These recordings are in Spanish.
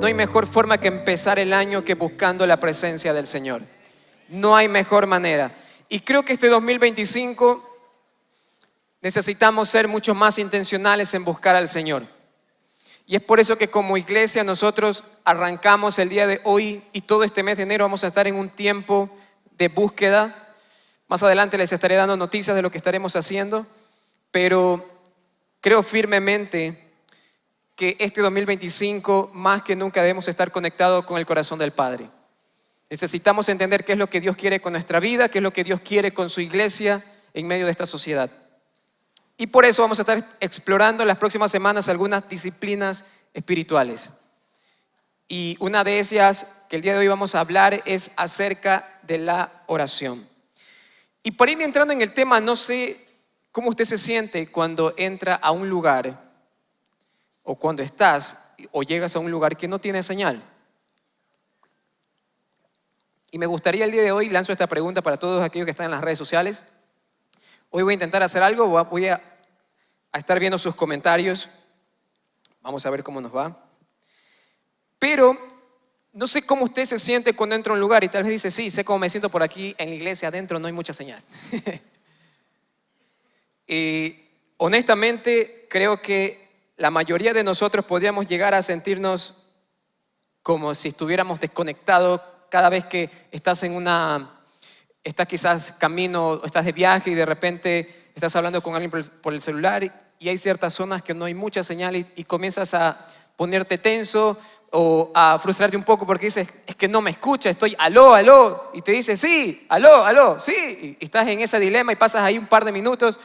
no hay mejor forma que empezar el año que buscando la presencia del Señor. No hay mejor manera. Y creo que este 2025 necesitamos ser mucho más intencionales en buscar al Señor. Y es por eso que como iglesia nosotros arrancamos el día de hoy y todo este mes de enero vamos a estar en un tiempo de búsqueda. Más adelante les estaré dando noticias de lo que estaremos haciendo, pero creo firmemente que este 2025 más que nunca debemos estar conectados con el corazón del Padre. Necesitamos entender qué es lo que Dios quiere con nuestra vida, qué es lo que Dios quiere con su iglesia en medio de esta sociedad. Y por eso vamos a estar explorando en las próximas semanas algunas disciplinas espirituales. Y una de ellas que el día de hoy vamos a hablar es acerca de la oración. Y por irme entrando en el tema, no sé cómo usted se siente cuando entra a un lugar o cuando estás o llegas a un lugar que no tiene señal. Y me gustaría el día de hoy, lanzo esta pregunta para todos aquellos que están en las redes sociales. Hoy voy a intentar hacer algo, voy a estar viendo sus comentarios. Vamos a ver cómo nos va. Pero no sé cómo usted se siente cuando entra a un lugar y tal vez dice, sí, sé cómo me siento por aquí en la iglesia, adentro no hay mucha señal. Y honestamente creo que la mayoría de nosotros podríamos llegar a sentirnos como si estuviéramos desconectados cada vez que estás estás quizás camino, estás de viaje y de repente estás hablando con alguien por el celular y hay ciertas zonas que no hay mucha señal y comienzas a ponerte tenso o a frustrarte un poco porque dices, es que no me escucha, estoy aló, aló, y te dice, sí, aló, aló, sí, y estás en ese dilema y pasas ahí un par de minutos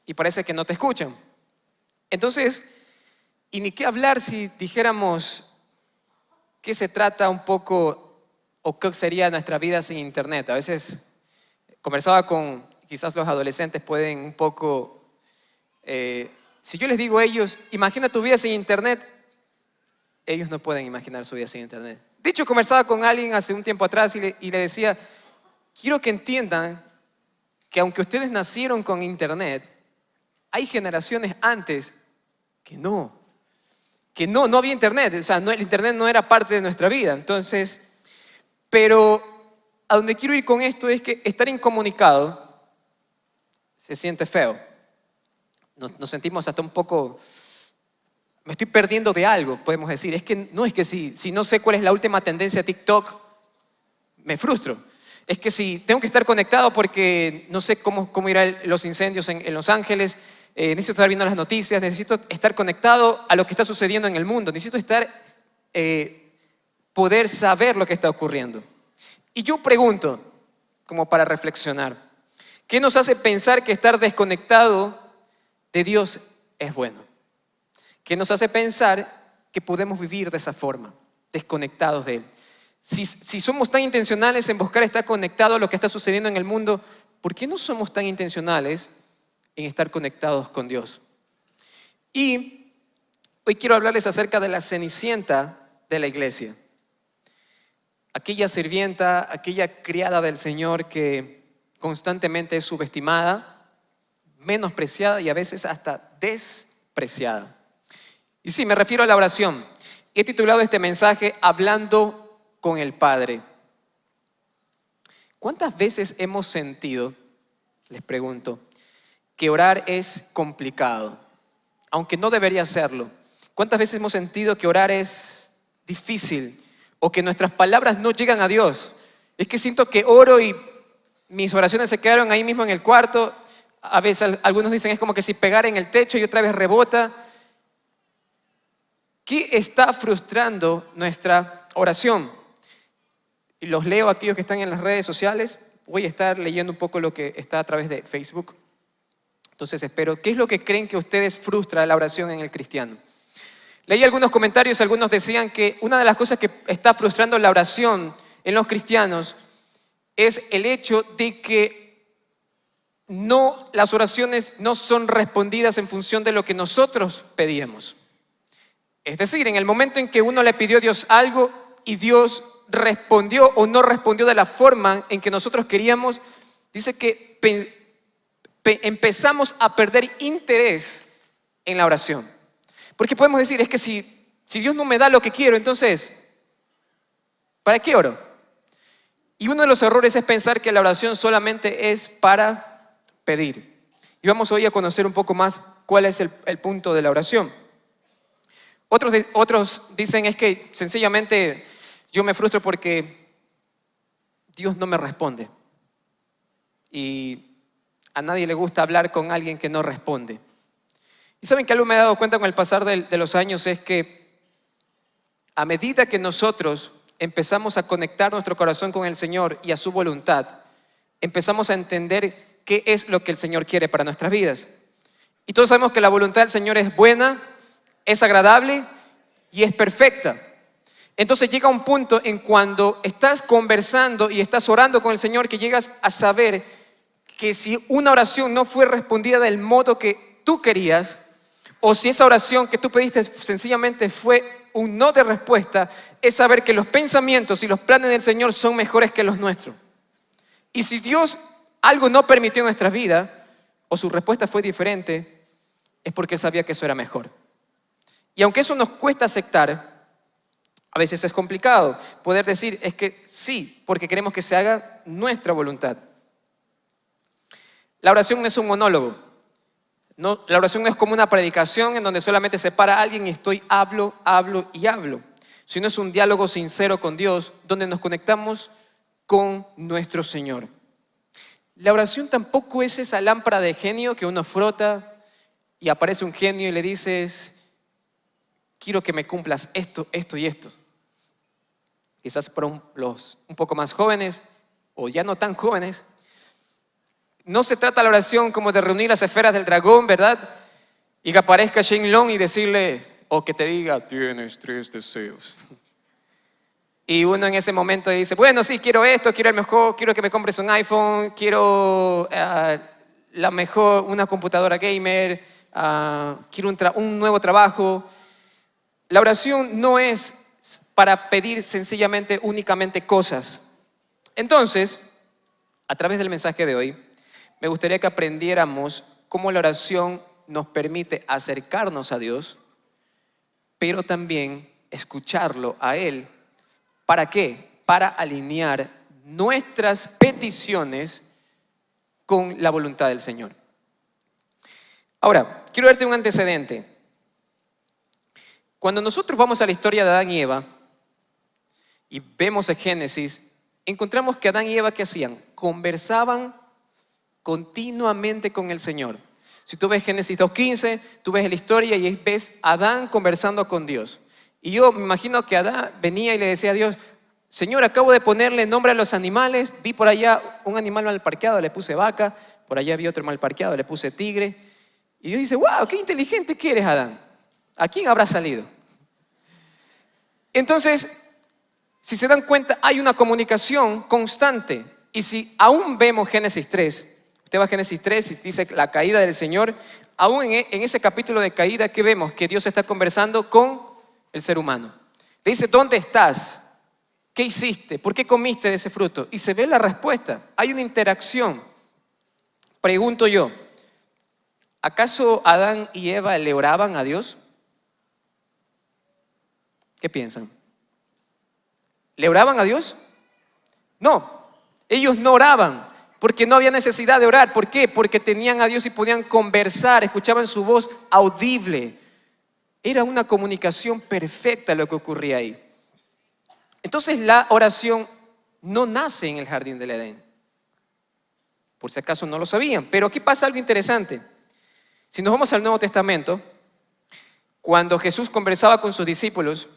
y parece que no te escuchan. Entonces, y ni qué hablar si dijéramos que se trata un poco o qué sería nuestra vida sin internet. A veces conversaba con, quizás los adolescentes pueden un poco, si yo les digo a ellos, imagina tu vida sin internet, ellos no pueden imaginar su vida sin internet. De hecho, conversaba con alguien hace un tiempo atrás y le decía, quiero que entiendan que aunque ustedes nacieron con internet, hay generaciones antes que no había internet, o sea, el internet no era parte de nuestra vida. Entonces, pero a donde quiero ir con esto es que estar incomunicado se siente feo. Nos sentimos hasta un poco, me estoy perdiendo de algo, podemos decir. Es que si no sé cuál es la última tendencia de TikTok, me frustro. Es que si tengo que estar conectado porque no sé cómo irán los incendios en Los Ángeles, necesito estar viendo las noticias, necesito estar conectado a lo que está sucediendo en el mundo, necesito poder saber lo que está ocurriendo. Y yo pregunto, como para reflexionar, ¿qué nos hace pensar que estar desconectado de Dios es bueno? ¿Qué nos hace pensar que podemos vivir de esa forma, desconectados de Él? Si somos tan intencionales en buscar estar conectados a lo que está sucediendo en el mundo, ¿por qué no somos tan intencionales en estar conectados con Dios? Y hoy quiero hablarles acerca de la cenicienta de la iglesia. Aquella sirvienta, aquella criada del Señor que constantemente es subestimada, menospreciada y a veces hasta despreciada. Y sí, me refiero a la oración. He titulado este mensaje Hablando con el Padre. ¿Cuántas veces hemos sentido, les pregunto, que orar es complicado, aunque no debería serlo? ¿Cuántas veces hemos sentido que orar es difícil o que nuestras palabras no llegan a Dios? Es que siento que oro y mis oraciones se quedaron ahí mismo en el cuarto. A veces algunos dicen es como que si pegara en el techo y otra vez rebota. ¿Qué está frustrando nuestra oración? Y los leo a aquellos que están en las redes sociales. Voy a estar leyendo un poco lo que está a través de Facebook. Entonces espero, ¿qué es lo que creen que ustedes frustra la oración en el cristiano? Leí algunos comentarios, algunos decían que una de las cosas que está frustrando la oración en los cristianos es el hecho de que las oraciones no son respondidas en función de lo que nosotros pedíamos. Es decir, en el momento en que uno le pidió a Dios algo y Dios respondió o no respondió de la forma en que nosotros queríamos, dice que empezamos a perder interés en la oración. Porque podemos decir, es que si Si Dios no me da lo que quiero, entonces, ¿para qué oro? Y uno de los errores es pensar que la oración solamente es para pedir. Y vamos hoy a conocer un poco más cuál es el punto de la oración. Otros dicen es que sencillamente yo me frustro porque Dios no me responde. Y a nadie le gusta hablar con alguien que no responde. Y saben que algo me he dado cuenta con el pasar de los años es que a medida que nosotros empezamos a conectar nuestro corazón con el Señor y a su voluntad, empezamos a entender qué es lo que el Señor quiere para nuestras vidas. Y todos sabemos que la voluntad del Señor es buena, es agradable y es perfecta. Entonces llega un punto en cuando estás conversando y estás orando con el Señor que llegas a saber que si una oración no fue respondida del modo que tú querías, o si esa oración que tú pediste sencillamente fue un no de respuesta, es saber que los pensamientos y los planes del Señor son mejores que los nuestros. Y si Dios algo no permitió en nuestra vida, o su respuesta fue diferente, es porque Él sabía que eso era mejor. Y aunque eso nos cuesta aceptar, a veces es complicado poder decir es que sí, porque queremos que se haga nuestra voluntad. La oración no es un monólogo. No, la oración no es como una predicación en donde solamente se para alguien y hablo, sino es un diálogo sincero con Dios donde nos conectamos con nuestro Señor. La oración tampoco es esa lámpara de genio que uno frota y aparece un genio y le dices, quiero que me cumplas esto, esto y esto. Quizás para los un poco más jóvenes o ya no tan jóvenes, no se trata la oración como de reunir las esferas del dragón, ¿verdad? Y que aparezca Shenlong y decirle, o que te diga, tienes 3 deseos. Y uno en ese momento dice, bueno, sí, quiero esto, quiero el mejor, quiero que me compres un iPhone, quiero una computadora gamer, quiero un nuevo trabajo. La oración no es para pedir sencillamente, únicamente cosas. Entonces, a través del mensaje de hoy, me gustaría que aprendiéramos cómo la oración nos permite acercarnos a Dios, pero también escucharlo a Él. ¿Para qué? Para alinear nuestras peticiones con la voluntad del Señor. Ahora, quiero darte un antecedente. Cuando nosotros vamos a la historia de Adán y Eva y vemos en Génesis, encontramos que Adán y Eva, ¿qué hacían? Conversaban continuamente con el Señor. Si tú ves Génesis 2:15, tú ves la historia y ves a Adán conversando con Dios. Y yo me imagino que Adán venía y le decía a Dios, Señor, acabo de ponerle nombre a los animales, vi por allá un animal mal parqueado, le puse vaca, por allá vi otro mal parqueado, le puse tigre. Y Dios dice, wow, qué inteligente que eres, Adán. ¿A quién habrá salido? Entonces, si se dan cuenta, hay una comunicación constante. Y si aún vemos Génesis 3, usted va a Génesis 3 y dice la caída del Señor, aún en ese capítulo de caída, ¿qué vemos? Que Dios está conversando con el ser humano. Le dice, ¿dónde estás? ¿Qué hiciste? ¿Por qué comiste de ese fruto? Y se ve la respuesta. Hay una interacción. Pregunto yo, ¿acaso Adán y Eva le oraban a Dios? ¿Qué piensan? ¿Le oraban a Dios? No, ellos no oraban porque no había necesidad de orar. ¿Por qué? Porque tenían a Dios y podían conversar, escuchaban su voz audible. Era una comunicación perfecta lo que ocurría ahí. Entonces la oración no nace en el jardín del Edén. Por si acaso no lo sabían. Pero aquí pasa algo interesante. Si nos vamos al Nuevo Testamento, cuando Jesús conversaba con sus discípulos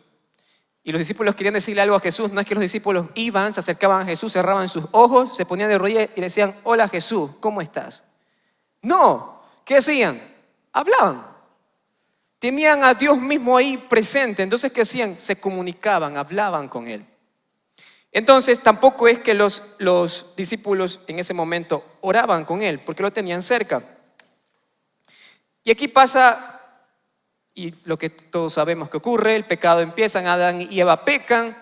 y los discípulos querían decirle algo a Jesús, no es que los discípulos iban, se acercaban a Jesús, cerraban sus ojos, se ponían de rodillas y le decían, hola Jesús, ¿cómo estás? No, ¿qué hacían? Hablaban. Tenían a Dios mismo ahí presente. Entonces, ¿qué hacían? Se comunicaban, hablaban con Él. Entonces, tampoco es que los discípulos en ese momento oraban con Él, porque lo tenían cerca. Y aquí pasa, y lo que todos sabemos que ocurre, el pecado empieza, Adán y Eva pecan,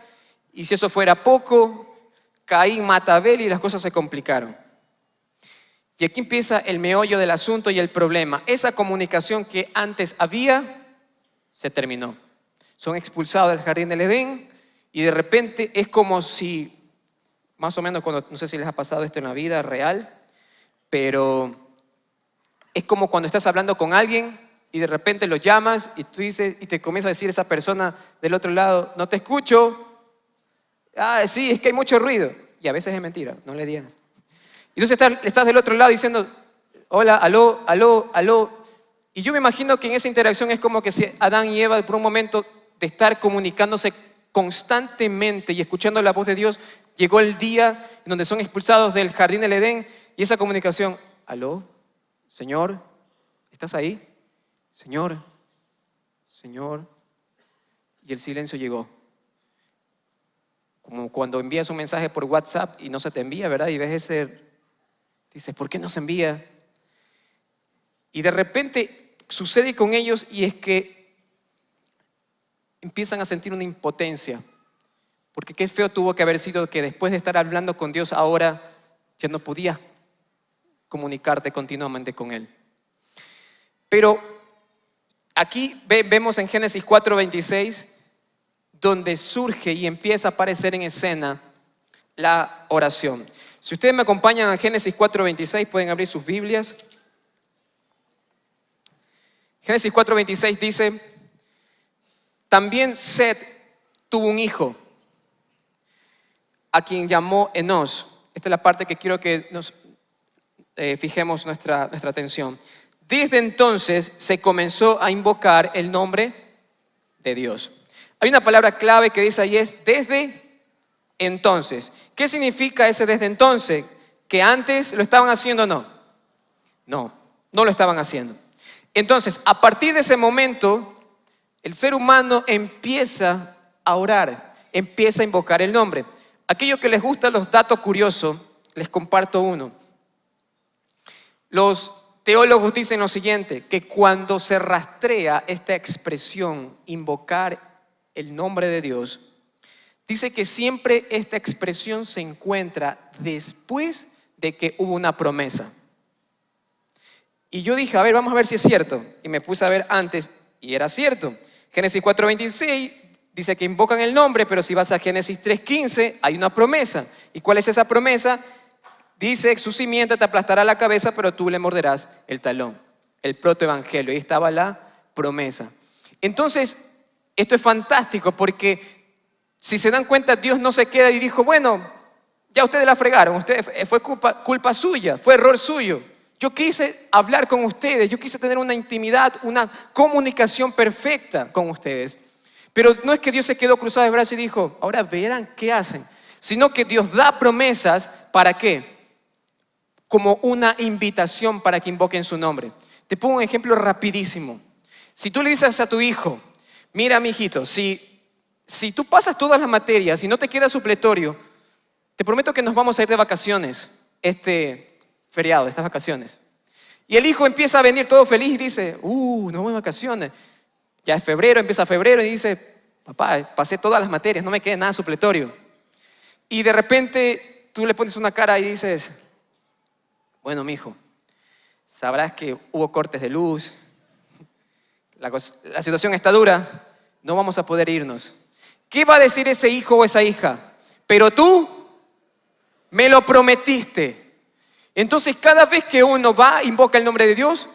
y si eso fuera poco, Caín mata a Abel y las cosas se complicaron. Y aquí empieza el meollo del asunto y el problema. Esa comunicación que antes había, se terminó. Son expulsados del jardín del Edén y de repente es como si, más o menos, no sé si les ha pasado esto en la vida real, pero es como cuando estás hablando con alguien y de repente lo llamas y tú dices, y te comienza a decir esa persona del otro lado, no te escucho. Ah, sí, es que hay mucho ruido. Y a veces es mentira, no le digas. Y entonces estás del otro lado diciendo, hola, aló, aló, aló. Y yo me imagino que en esa interacción es como que si Adán y Eva por un momento de estar comunicándose constantemente y escuchando la voz de Dios, llegó el día en donde son expulsados del jardín del Edén y esa comunicación, aló, Señor, ¿estás ahí? Señor, Señor. Y el silencio llegó. Como cuando envías un mensaje por WhatsApp y no se te envía, ¿verdad? Y ves dices, ¿por qué no se envía? Y de repente sucede con ellos y es que empiezan a sentir una impotencia. Porque qué feo tuvo que haber sido que después de estar hablando con Dios ahora ya no podías comunicarte continuamente con Él. Pero aquí vemos en Génesis 4:26 donde surge y empieza a aparecer en escena la oración. Si ustedes me acompañan a Génesis 4:26, pueden abrir sus Biblias. Génesis 4:26 dice, también Set tuvo un hijo, a quien llamó Enos. Esta es la parte que quiero que nos fijemos nuestra atención. Desde entonces se comenzó a invocar el nombre de Dios. Hay una palabra clave que dice ahí es desde entonces. ¿Qué significa ese desde entonces? ¿Que antes lo estaban haciendo o no? No, no lo estaban haciendo. Entonces, a partir de ese momento, el ser humano empieza a orar, empieza a invocar el nombre. Aquellos que les gustan los datos curiosos, les comparto uno. Los teólogos dicen lo siguiente, que cuando se rastrea esta expresión, invocar el nombre de Dios, dice que siempre esta expresión se encuentra después de que hubo una promesa. Y yo dije, a ver, vamos a ver si es cierto. Y me puse a ver antes y era cierto. Génesis 4:26 dice que invocan el nombre, pero si vas a Génesis 3:15 hay una promesa. ¿Y cuál es esa promesa? Dice, su simiente te aplastará la cabeza, pero tú le morderás el talón. El protoevangelio, ahí estaba la promesa. Entonces, esto es fantástico porque si se dan cuenta, Dios no se queda y dijo, bueno, ya ustedes la fregaron, fue culpa suya, fue error suyo. Yo quise hablar con ustedes, yo quise tener una intimidad, una comunicación perfecta con ustedes. Pero no es que Dios se quedó cruzado de brazos y dijo, ahora verán qué hacen. Sino que Dios da promesas, ¿para qué? Como una invitación para que invoquen su nombre. Te pongo un ejemplo rapidísimo. Si tú le dices a tu hijo, mira mi hijito, si tú pasas todas las materias y no te queda supletorio, te prometo que nos vamos a ir de vacaciones este feriado, estas vacaciones. Y el hijo empieza a venir todo feliz y dice, nos vamos de vacaciones. Ya es febrero, empieza febrero y dice, papá, pasé todas las materias, no me queda nada supletorio. Y de repente tú le pones una cara y dices, bueno, mijo, sabrás que hubo cortes de luz, la situación está dura, no vamos a poder irnos. ¿Qué va a decir ese hijo o esa hija? Pero tú me lo prometiste. Entonces, cada vez que uno va, invoca el nombre de Dios,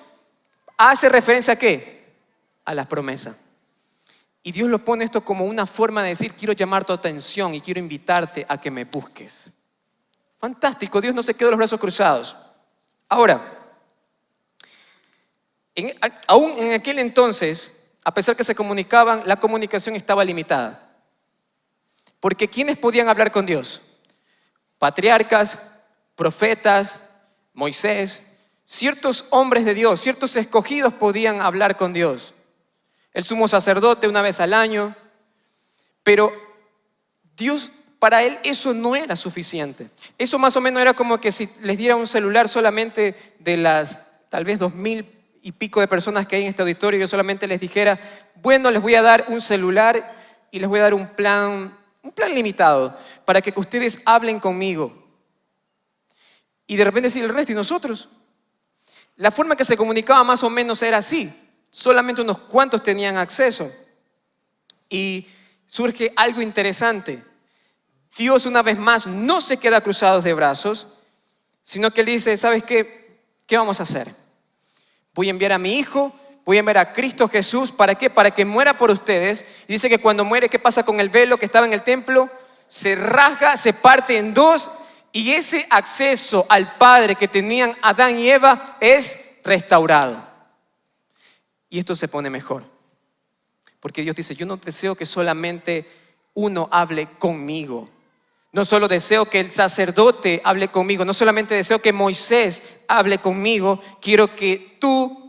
hace referencia ¿a qué? A las promesas. Y Dios lo pone esto como una forma de decir, quiero llamar tu atención y quiero invitarte a que me busques. Fantástico, Dios no se quedó los brazos cruzados. Ahora, aún en aquel entonces, a pesar que se comunicaban, la comunicación estaba limitada. Porque ¿quiénes podían hablar con Dios? Patriarcas, profetas, Moisés, ciertos hombres de Dios, ciertos escogidos podían hablar con Dios. El sumo sacerdote una vez al año. Pero Dios, para él eso no era suficiente. Eso más o menos era como que si les diera un celular solamente de las tal vez 2000 y pico de personas que hay en este auditorio, yo solamente les dijera, bueno, les voy a dar un celular y les voy a dar un plan limitado para que ustedes hablen conmigo. Y de repente decir el resto, ¿y nosotros? La forma que se comunicaba más o menos era así. Solamente unos cuantos tenían acceso. Y surge algo interesante. Dios una vez más no se queda cruzado de brazos, sino que Él dice, ¿sabes qué? ¿Qué vamos a hacer? Voy a enviar a mi Hijo, voy a enviar a Cristo Jesús. ¿Para qué? Para que muera por ustedes. Y dice que cuando muere, ¿qué pasa con el velo que estaba en el templo? Se rasga, se parte en dos, y ese acceso al Padre que tenían Adán y Eva es restaurado. Y esto se pone mejor. Porque Dios dice, yo no deseo que solamente uno hable conmigo. No solo deseo que el sacerdote hable conmigo, no solamente deseo que Moisés hable conmigo, quiero que tú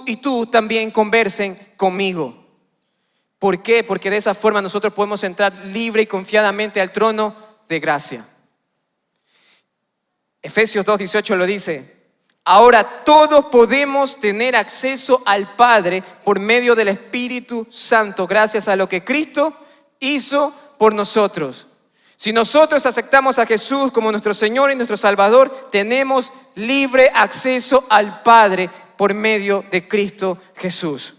y tú también conversen conmigo. ¿Por qué? Porque de esa forma nosotros podemos entrar libre y confiadamente al trono de gracia. Efesios 2:18 lo dice. Ahora todos podemos tener acceso al Padre por medio del Espíritu Santo, gracias a lo que Cristo hizo por nosotros. Si nosotros aceptamos a Jesús como nuestro Señor y nuestro Salvador, tenemos libre acceso al Padre por medio de Cristo Jesús.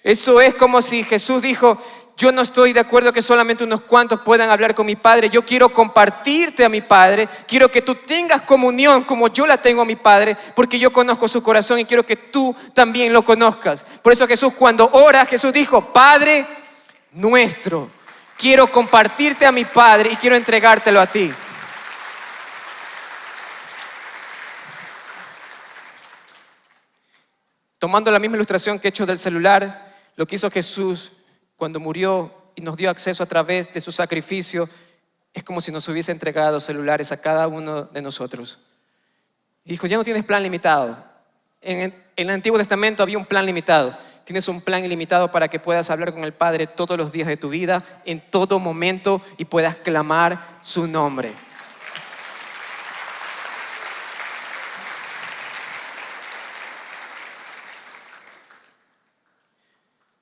Eso es como si Jesús dijo, yo no estoy de acuerdo que solamente unos cuantos puedan hablar con mi Padre. Yo quiero compartirte a mi Padre. Quiero que tú tengas comunión como yo la tengo a mi Padre, porque yo conozco su corazón y quiero que tú también lo conozcas. Por eso Jesús, cuando ora, Jesús dijo, Padre nuestro, quiero compartirte a mi Padre y quiero entregártelo a ti. Tomando la misma ilustración que he hecho del celular, lo que hizo Jesús cuando murió y nos dio acceso a través de su sacrificio, es como si nos hubiese entregado celulares a cada uno de nosotros. Y dijo, ya no tienes plan limitado. En el Antiguo Testamento había un plan limitado. Tienes un plan ilimitado para que puedas hablar con el Padre todos los días de tu vida, en todo momento, y puedas clamar su nombre.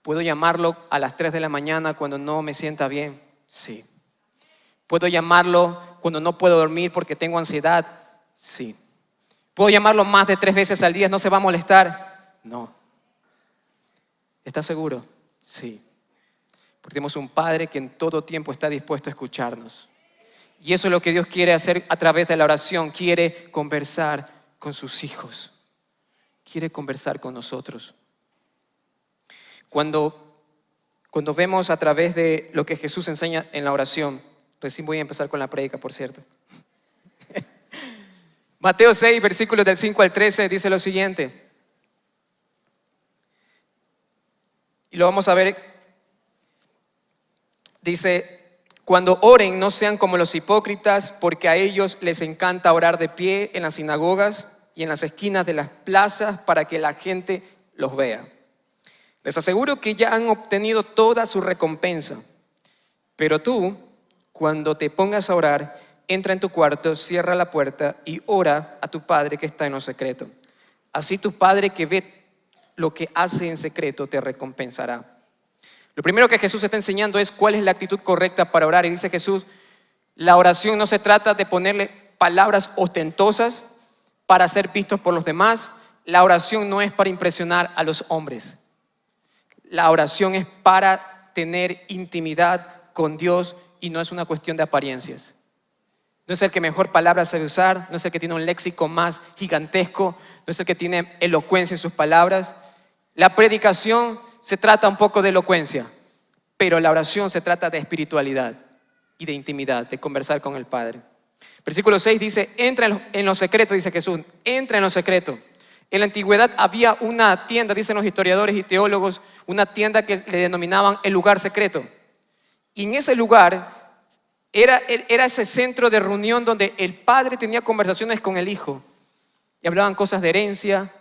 ¿Puedo llamarlo a las 3 de la mañana cuando no me sienta bien? Sí. ¿Puedo llamarlo cuando no puedo dormir porque tengo ansiedad? Sí. ¿Puedo llamarlo más de 3 veces al día? ¿No se va a molestar? No. ¿Estás seguro? Sí. Porque tenemos un Padre que en todo tiempo está dispuesto a escucharnos. Y eso es lo que Dios quiere hacer a través de la oración. Quiere conversar con sus hijos. Quiere conversar con nosotros. Cuando vemos a través de lo que Jesús enseña en la oración, recién voy a empezar con la prédica, por cierto. Mateo 6, versículos del 5 al 13, dice lo siguiente. Y lo vamos a ver. Dice, cuando oren no sean como los hipócritas, porque a ellos les encanta orar de pie en las sinagogas y en las esquinas de las plazas para que la gente los vea. Les aseguro que ya han obtenido toda su recompensa. Pero tú, cuando te pongas a orar, entra en tu cuarto, cierra la puerta y ora a tu Padre que está en lo secreto. Así tu Padre que ve lo que hace en secreto te recompensará. Lo primero que Jesús está enseñando es cuál es la actitud correcta para orar. Y dice Jesús, la oración no se trata de ponerle palabras ostentosas para ser vistos por los demás. La oración no es para impresionar a los hombres. La oración es para tener intimidad con Dios y no es una cuestión de apariencias. No es el que mejor palabras sabe usar, no es el que tiene un léxico más gigantesco, no es el que tiene elocuencia en sus palabras. La predicación se trata un poco de elocuencia, pero la oración se trata de espiritualidad y de intimidad, de conversar con el Padre. Versículo 6 dice, entra en lo secreto, dice Jesús, entra en lo secreto. En la antigüedad había una tienda, dicen los historiadores y teólogos, una tienda que le denominaban el lugar secreto. Y en ese lugar era ese centro de reunión donde el padre tenía conversaciones con el hijo. Y hablaban cosas de herencia,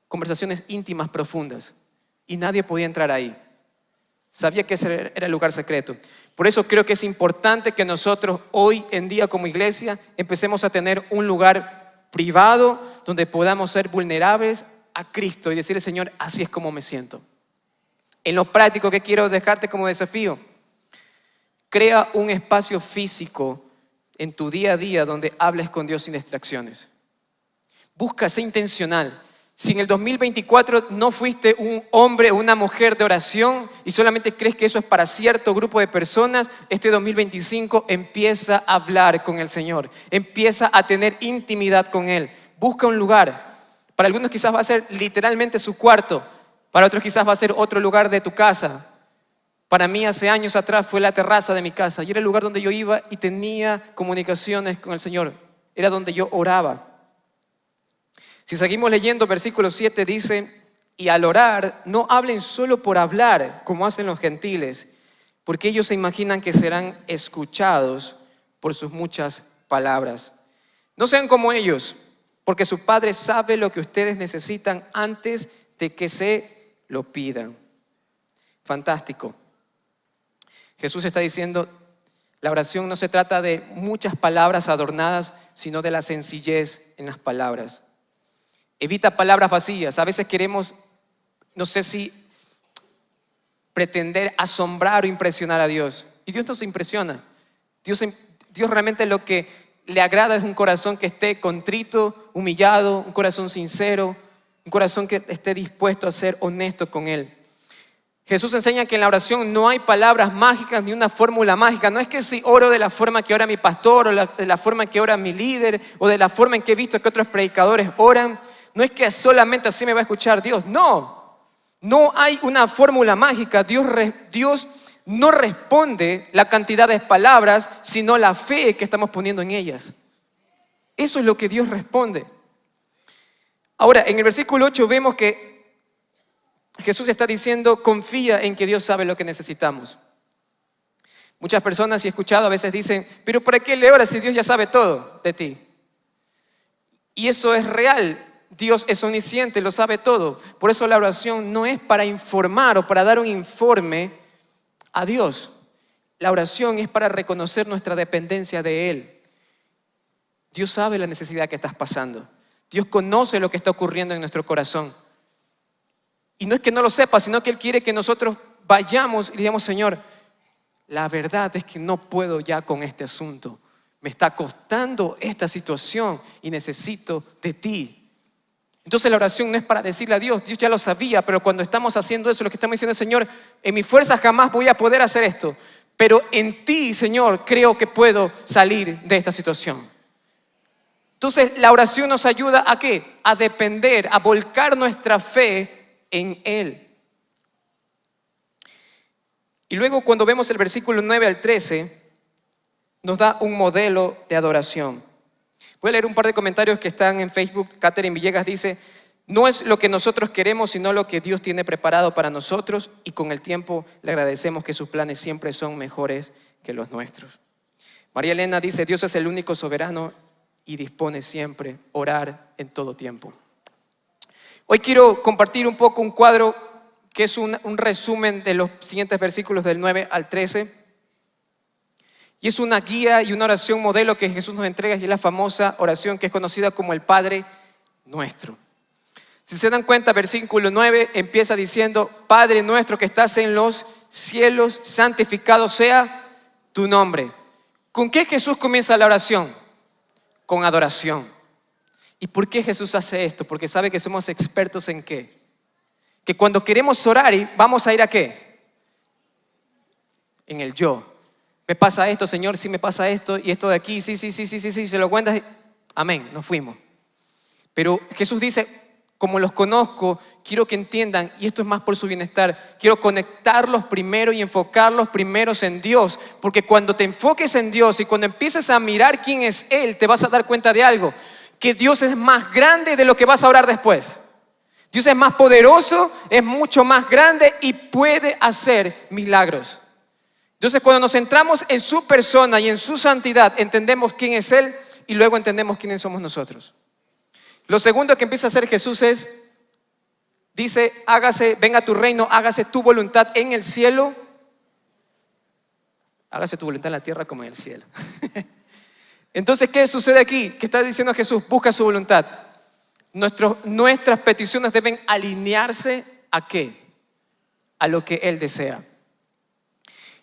conversaciones íntimas, profundas. Y nadie podía entrar ahí. Sabía que ese era el lugar secreto. Por eso creo que es importante que nosotros hoy en día como iglesia empecemos a tener un lugar privado donde podamos ser vulnerables a Cristo y decirle, Señor, así es como me siento. En lo práctico que quiero dejarte como desafío, crea un espacio físico en tu día a día donde hables con Dios sin distracciones. Busca, sé intencional. Si en el 2024 no fuiste un hombre o una mujer de oración y solamente crees que eso es para cierto grupo de personas, este 2025 empieza a hablar con el Señor, empieza a tener intimidad con Él. Busca un lugar. Para algunos quizás va a ser literalmente su cuarto, para otros quizás va a ser otro lugar de tu casa. Para mí hace años atrás fue la terraza de mi casa y era el lugar donde yo iba y tenía comunicaciones con el Señor. Era donde yo oraba. Si seguimos leyendo, versículo 7 dice, y al orar no hablen solo por hablar, como hacen los gentiles, porque ellos se imaginan que serán escuchados por sus muchas palabras. No sean como ellos, porque su Padre sabe lo que ustedes necesitan antes de que se lo pidan. Fantástico. Jesús está diciendo, la oración no se trata de muchas palabras adornadas, sino de la sencillez en las palabras. Evita palabras vacías. A veces queremos, no sé si pretender asombrar o impresionar a Dios. Y Dios no se impresiona. Dios realmente lo que le agrada es un corazón que esté contrito, humillado, un corazón sincero, un corazón que esté dispuesto a ser honesto con Él. Jesús enseña que en la oración no hay palabras mágicas ni una fórmula mágica. No es que si oro de la forma que ora mi pastor o de la forma que ora mi líder o de la forma en que he visto que otros predicadores oran, no es que solamente así me va a escuchar Dios. No hay una fórmula mágica. Dios no responde la cantidad de palabras, sino la fe que estamos poniendo en ellas. Eso es lo que Dios responde. Ahora, en el versículo 8 vemos que Jesús está diciendo, confía en que Dios sabe lo que necesitamos. Muchas personas, y he escuchado, a veces dicen, pero ¿para qué le oras si Dios ya sabe todo de ti? Y eso es real. Dios es omnisciente, lo sabe todo. Por eso la oración no es para informar o para dar un informe a Dios. La oración es para reconocer nuestra dependencia de Él. Dios sabe la necesidad que estás pasando. Dios conoce lo que está ocurriendo en nuestro corazón. Y no es que no lo sepa, sino que Él quiere que nosotros vayamos y digamos, Señor, la verdad es que no puedo ya con este asunto. Me está costando esta situación y necesito de ti. Entonces la oración no es para decirle a Dios, Dios ya lo sabía, pero cuando estamos haciendo eso, lo que estamos diciendo es, Señor, en mi fuerza jamás voy a poder hacer esto, pero en ti, Señor, creo que puedo salir de esta situación. Entonces la oración nos ayuda ¿a qué? A depender, a volcar nuestra fe en Él. Y luego cuando vemos el versículo 9 al 13, nos da un modelo de adoración. Voy a leer un par de comentarios que están en Facebook. Catherine Villegas dice, no es lo que nosotros queremos, sino lo que Dios tiene preparado para nosotros, y con el tiempo le agradecemos que sus planes siempre son mejores que los nuestros. María Elena dice, Dios es el único soberano y dispone siempre orar en todo tiempo. Hoy quiero compartir un poco un cuadro que es un resumen de los siguientes versículos del 9 al 13. Y es una guía y una oración modelo que Jesús nos entrega, y es la famosa oración que es conocida como el Padre Nuestro. Si se dan cuenta, versículo 9 empieza diciendo, Padre nuestro que estás en los cielos, santificado sea tu nombre. ¿Con qué Jesús comienza la oración? Con adoración. ¿Y por qué Jesús hace esto? Porque sabe que somos expertos en ¿qué? Que cuando queremos orar, ¿vamos a ir a qué? En el yo. Me pasa esto, Señor, sí me pasa esto, y esto de aquí, sí, se lo cuentas, amén, nos fuimos. Pero Jesús dice, como los conozco, quiero que entiendan, y esto es más por su bienestar, quiero conectarlos primero y enfocarlos primero en Dios, porque cuando te enfoques en Dios y cuando empieces a mirar quién es Él, te vas a dar cuenta de algo, que Dios es más grande de lo que vas a orar después. Dios es más poderoso, es mucho más grande y puede hacer milagros. Entonces, cuando nos centramos en su persona y en su santidad, entendemos quién es Él y luego entendemos quiénes somos nosotros. Lo segundo que empieza a hacer Jesús dice, venga tu reino, hágase tu voluntad en el cielo. Hágase tu voluntad en la tierra como en el cielo. Entonces, ¿qué sucede aquí? ¿Qué está diciendo Jesús? Busca su voluntad. Nuestras peticiones deben alinearse ¿a qué? A lo que Él desea.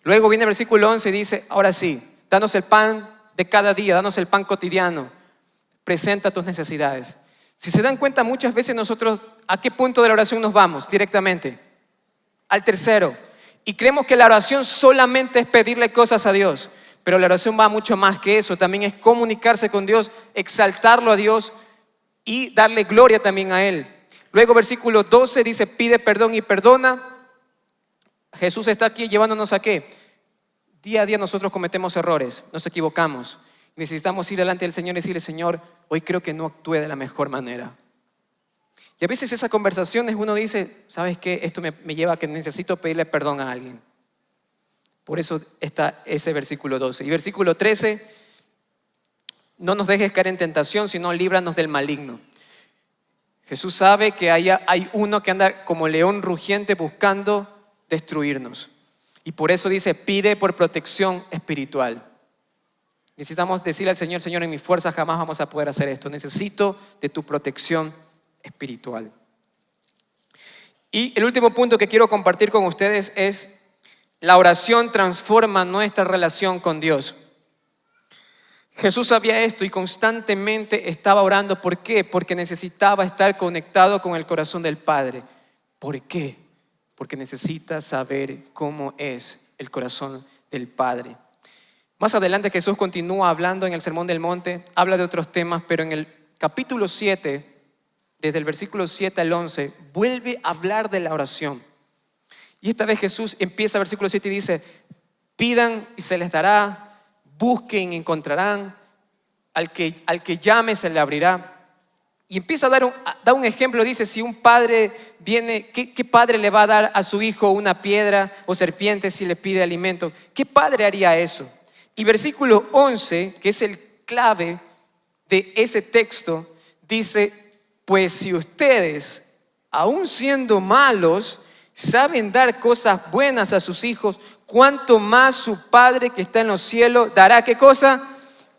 Luego viene el versículo 11 y dice, ahora sí, danos el pan de cada día, danos el pan cotidiano, presenta tus necesidades. Si se dan cuenta, muchas veces nosotros, ¿a qué punto de la oración nos vamos? Directamente al tercero. Y creemos que la oración solamente es pedirle cosas a Dios. Pero la oración va mucho más que eso. También es comunicarse con Dios, exaltarlo a Dios y darle gloria también a Él. Luego versículo 12 dice, pide perdón y perdona. Jesús está aquí llevándonos a ¿qué? Día a día nosotros cometemos errores, nos equivocamos. Necesitamos ir delante del Señor y decirle, Señor, hoy creo que no actué de la mejor manera. Y a veces esas conversaciones uno dice, ¿sabes qué? Esto me lleva a que necesito pedirle perdón a alguien. Por eso está ese versículo 12. Y versículo 13, no nos dejes caer en tentación, sino líbranos del maligno. Jesús sabe que hay uno que anda como león rugiente buscando destruirnos. Y por eso dice, pide por protección espiritual. Necesitamos decirle al Señor, Señor, en mi fuerza jamás vamos a poder hacer esto. Necesito de tu protección espiritual. Y el último punto que quiero compartir con ustedes es, la oración transforma nuestra relación con Dios. Jesús sabía esto y constantemente estaba orando. ¿Por qué? Porque necesitaba estar conectado con el corazón del Padre. ¿Por qué? Porque necesita saber cómo es el corazón del Padre. Más adelante Jesús continúa hablando en el Sermón del Monte, habla de otros temas, pero en el capítulo 7, desde el versículo 7 al 11, vuelve a hablar de la oración. Y esta vez Jesús empieza el versículo 7 y dice, pidan y se les dará, busquen y encontrarán, al que llame se le abrirá. Y empieza a dar un ejemplo, dice, si un padre viene, ¿qué padre le va a dar a su hijo una piedra o serpiente si le pide alimento? ¿Qué padre haría eso? Y versículo 11, que es el clave de ese texto, dice, pues si ustedes, aun siendo malos, saben dar cosas buenas a sus hijos, ¿cuánto más su Padre que está en los cielos dará qué cosa?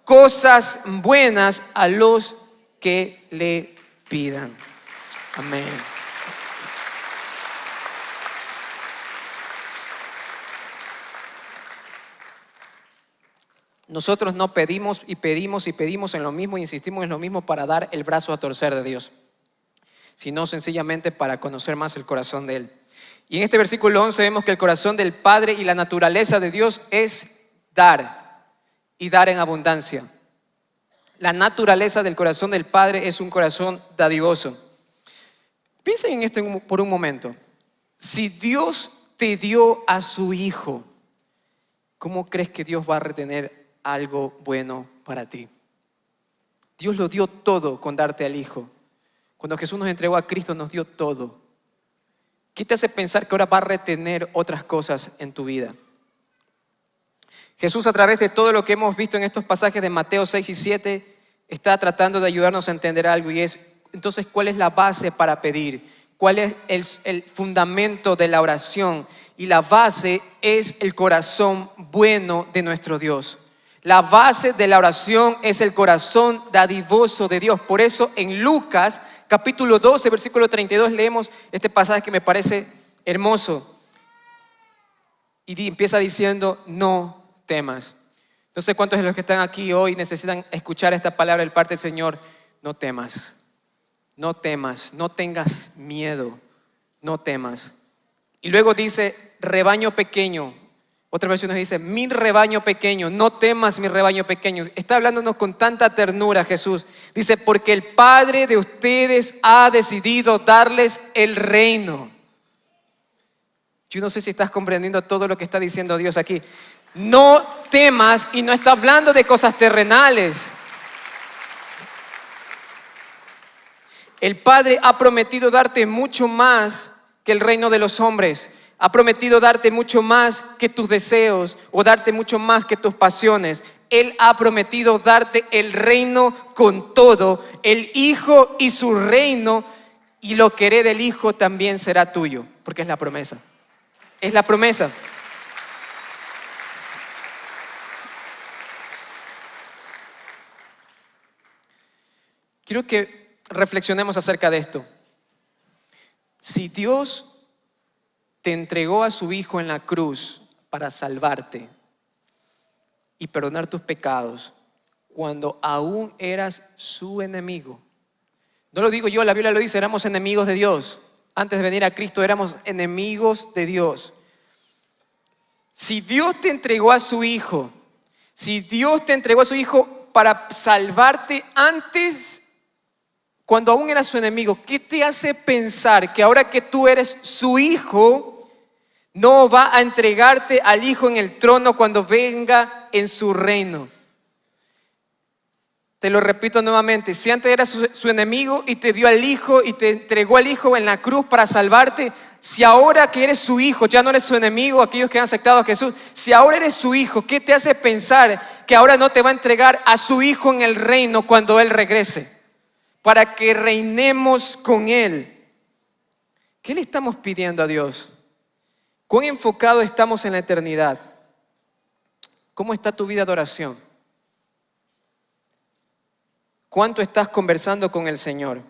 Cosas buenas a los que le pidan. Amén. Nosotros no pedimos y pedimos y pedimos en lo mismo y insistimos en lo mismo para dar el brazo a torcer de Dios, sino sencillamente para conocer más el corazón de Él. Y en este versículo 11 vemos que el corazón del Padre y la naturaleza de Dios es dar y dar en abundancia. La naturaleza del corazón del Padre es un corazón dadivoso. Piensen en esto por un momento. Si Dios te dio a su Hijo, ¿cómo crees que Dios va a retener algo bueno para ti? Dios lo dio todo con darte al Hijo. Cuando Jesús nos entregó a Cristo, nos dio todo. ¿Qué te hace pensar que ahora va a retener otras cosas en tu vida? Jesús, a través de todo lo que hemos visto en estos pasajes de Mateo 6 y 7, está tratando de ayudarnos a entender algo, y es, entonces, ¿cuál es la base para pedir? ¿Cuál es el fundamento de la oración? Y la base es el corazón bueno de nuestro Dios. La base de la oración es el corazón dadivoso de Dios. Por eso en Lucas capítulo 12, versículo 32 leemos este pasaje que me parece hermoso. Y empieza diciendo, no temas. No sé cuántos de los que están aquí hoy necesitan escuchar esta palabra del parte del Señor. No temas, no temas, no tengas miedo, no temas. Y luego dice, rebaño pequeño. Otra versión dice, mi rebaño pequeño, no temas mi rebaño pequeño. Está hablándonos con tanta ternura Jesús. Dice, porque el Padre de ustedes ha decidido darles el reino. Yo no sé si estás comprendiendo todo lo que está diciendo Dios aquí. No temas, y no está hablando de cosas terrenales. El Padre ha prometido darte mucho más que el reino de los hombres. Ha prometido darte mucho más que tus deseos o darte mucho más que tus pasiones. Él ha prometido darte el reino con todo, el Hijo y su reino, y lo que herede del Hijo también será tuyo, porque es la promesa. Es la promesa. Quiero que reflexionemos acerca de esto. Si Dios te entregó a su Hijo en la cruz para salvarte y perdonar tus pecados cuando aún eras su enemigo, No lo digo yo, la Biblia lo dice, éramos enemigos de Dios. Antes de venir a Cristo éramos enemigos de Dios. Si Dios te entregó a su Hijo, si Dios te entregó a su Hijo para salvarte antes, cuando aún eras su enemigo, ¿qué te hace pensar que ahora que tú eres su hijo, no va a entregarte al Hijo en el trono cuando venga en su reino? Te lo repito nuevamente, si antes eras su enemigo y te dio al Hijo y te entregó al Hijo en la cruz para salvarte, si ahora que eres su hijo, ya no eres su enemigo, aquellos que han aceptado a Jesús, si ahora eres su hijo, ¿qué te hace pensar que ahora no te va a entregar a su Hijo en el reino cuando Él regrese? Para que reinemos con Él. ¿Qué le estamos pidiendo a Dios? ¿Cuán enfocado estamos en la eternidad? ¿Cómo está tu vida de oración? ¿Cuánto estás conversando con el Señor?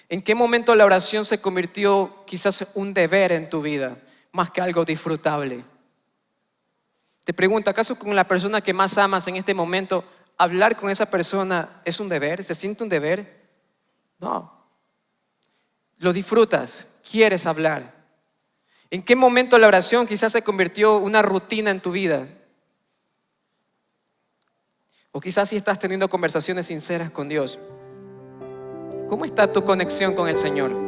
¿En qué momento la oración se convirtió quizás un deber en tu vida, más que algo disfrutable? Te pregunto, ¿acaso con la persona que más amas en este momento, hablar con esa persona es un deber? ¿Se siente un deber? No. Lo disfrutas, quieres hablar. ¿En qué momento la oración quizás se convirtió una rutina en tu vida? O quizás si estás teniendo conversaciones sinceras con Dios. ¿Cómo está tu conexión con el Señor?